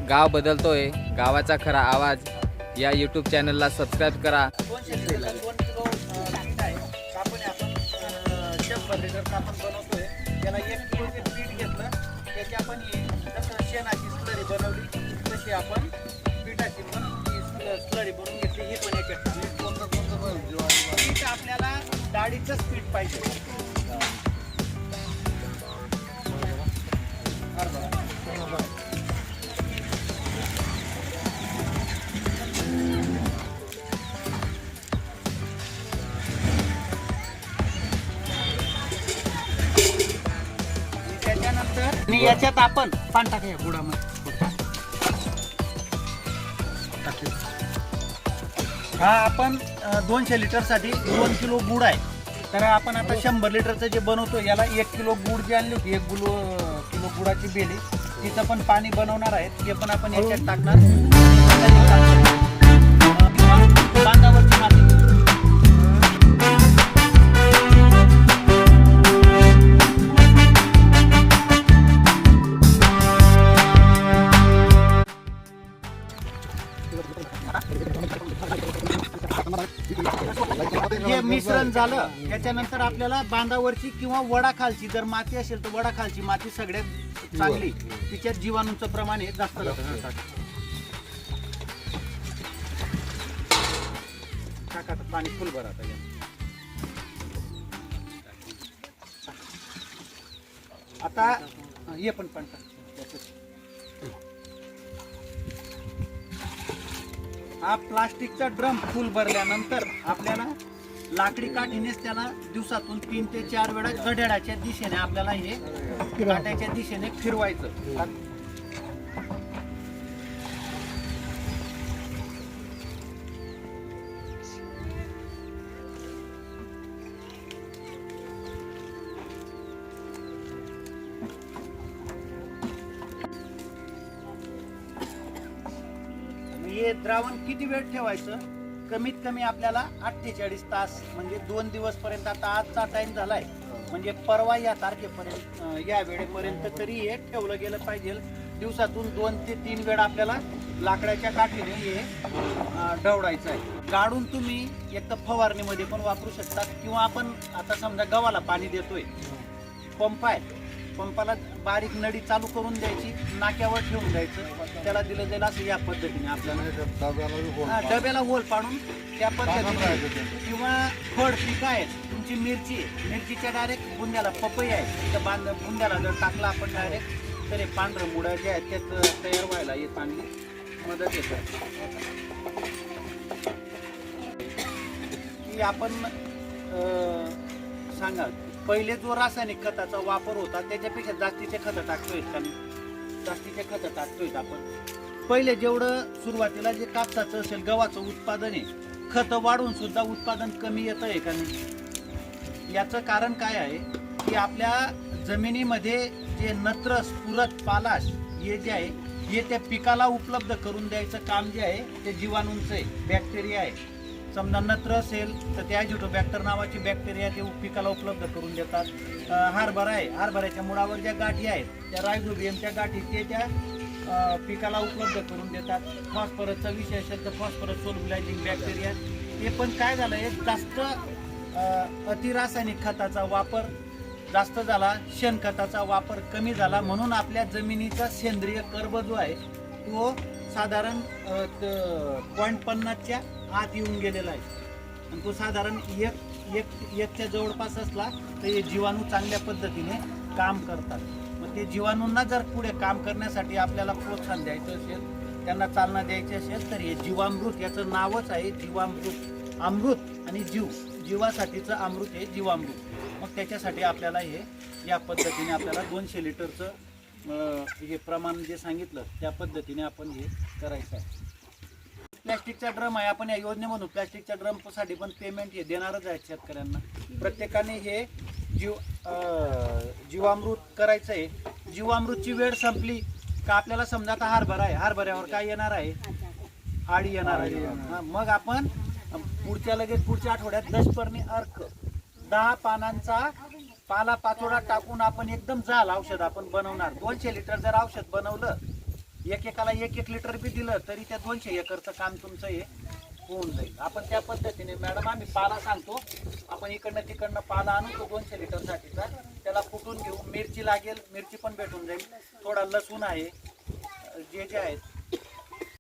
गाव बदलतोय, गावाचा खरा आवाज या यूट्यूब चॅनलला सबस्क्राईब करा. 200 लिटरला 2 किलो पीठ आहे. आपण 100 लिटरचं आपण बनवतोय. त्याला 1 किलोचे पीठ घेतलं, त्याची आपण जसं शेणाची स्लरी बनवली तशी आपण पिठाची पण स्लरी बनवून घेतली. ही पण याच्यात पीठ आपल्याला डाळीचंच पीठ पाहिजे. त्याच्यानंतर आणि याच्यात आपण पान टाकूया गुडामध्ये. हा आपण 200 लिटरसाठी 2 किलो गुड आहे. तर आपण आता 100 लिटरचं जे बनवतो याला 1 किलो गुड जे आणली होती, 1 किलो गुडाची बेली, तिचं पण पाणी बनवणार आहे. ते पण आपण याच्यात टाकणार. बांधावरची माती हे मिश्रण झालं. त्याच्यानंतर आपल्याला बांधावरची किंवा वडाखालची जर माती असेल तर वडाखालची माती सगळ्यात चांगली. तिच्यात जीवाणूंचं प्रमाण हे जास्त लागतं. टाका पाणी फुल भरा. आता हे पण हा प्लास्टिकचा ड्रम फुल भरल्यानंतर आपल्याला लाकडी काठीनेच त्याला दिवसातून 3 ते 4 वेळा घड्याळाच्या दिशेने आपल्याला हे काट्याच्या दिशेने फिरवायचं. हे द्रावण किती वेळ ठेवायचं? कमीत कमी आपल्याला 48 तास म्हणजे 2 दिवस पर्यंत. आता आजचा टाइम झालाय म्हणजे परवा या तारखेपर्यंत या वेळेपर्यंत तरी हे ठेवलं गेलं पाहिजे. दिवसातून 2 ते 3 वेळा आपल्याला लाकडाच्या काठीने हे ढवळायचं आहे. गाडून तुम्ही एक तर फवारणीमध्ये पण वापरू शकता किंवा आपण आता समजा गव्हाला पाणी देतोय, पंप आहे, पंपाला बारीक नळी चालू करून द्यायची, नाक्यावर ठेवून द्यायचं, त्याला दिलं जाईल असं या पद्धतीने आपल्याला डब्याला होल पाडून त्या पद्धतीने. किंवा फळ पिकं आहेत तुमची मिरचीच्या डायरेक्ट बुंद्याला पपई आहे तर बुंद्याला जर टाकला आपण डायरेक्ट तर हे पांढरं मुळं जे आहेत त्यात तयार व्हायला हे चांगली मदत येते. की आपण सांगा पहिले जो रासायनिक खताचा वापर होता त्याच्यापेक्षा जास्तीचे खतं टाकतोय का? जास्तीचे खतं टाकतोय आपण. पहिले जेवढं सुरुवातीला जे कापसाचं असेल गव्हाचं उत्पादन आहे, खतं वाढून सुद्धा उत्पादन कमी येतं आहे का नाही? याचं कारण काय आहे की आपल्या जमिनीमध्ये जे नत्र, स्फुरद, पालाश हे जे आहे हे त्या पिकाला उपलब्ध करून द्यायचं काम जे आहे ते जीवाणूंचं आहे, बॅक्टेरिया आहे. समजा नत्र असेल तर त्या ॲजिटोबॅक्टर नावाची बॅक्टेरिया ते पिकाला उपलब्ध करून देतात. हरभरा आहे, हरभऱ्याच्या मुळावर ज्या गाठी आहेत त्या रायझोबियमच्या गाठी ते त्या पिकाला उपलब्ध करून देतात. फॉस्फरसचा विषय असेल तर फॉस्फरस सोल्युलायझिंग बॅक्टेरिया. हे पण काय झालं आहे, जास्त अतिरासायनिक खताचा वापर जास्त झाला, शेणखताचा वापर कमी झाला, म्हणून आपल्या जमिनीचा सेंद्रिय कर्ब जो आहे तो साधारण 0.50च्या आत येऊन गेलेला आहे. आणि तो साधारण एकच्या जवळपास असला तर हे जीवाणू चांगल्या पद्धतीने काम करतात. मग ते जीवाणूंना जर पुढे काम करण्यासाठी आपल्याला प्रोत्साहन द्यायचं असेल, त्यांना चालना द्यायची असेल तर हे जीवामृत, याचं नावच आहे जीवामृत. अमृत आणि जीवासाठीचं अमृत हे जीवामृत. मग त्याच्यासाठी आपल्याला हे या पद्धतीने आपल्याला 200 लिटरचं हे प्रमाण जे सांगितलं त्या पद्धतीने आपण हे करायचं आहे. प्लॅस्टिकचा ड्रम आहे, आपण या योजनेमधून प्लॅस्टिकच्या ड्रमसाठी पण पेमेंट हे देणारच आहे शेतकऱ्यांना. प्रत्येकाने हे जीवामृत करायचं आहे. जीवामृतची वेळ संपली का आपल्याला समजा आता हरभरा आहे, हरभऱ्यावर काय येणार आहे? आळी येणार आहे. मग आपण पुढच्या आठवड्यात दशपर्णी अर्क 10 पानांचा पाला पाचोडा टाकून आपण एकदम जाल औषध आपण बनवणार. 200 लिटर जर औषध बनवलं एकेकाला 1-1 लिटर बी दिलं तरी त्या 200 एकरचं काम तुमचं हे होऊन जाईल. आपण त्या पद्धतीने मॅडम आम्ही पाला सांगतो, आपण इकडनं तिकडनं पाला आणू तो 200 लिटरसाठीचा, त्याला कुटून घेऊ. मिरची लागेल, मिरची पण भेटून जाईल, थोडा लसूण आहे, जे आहेत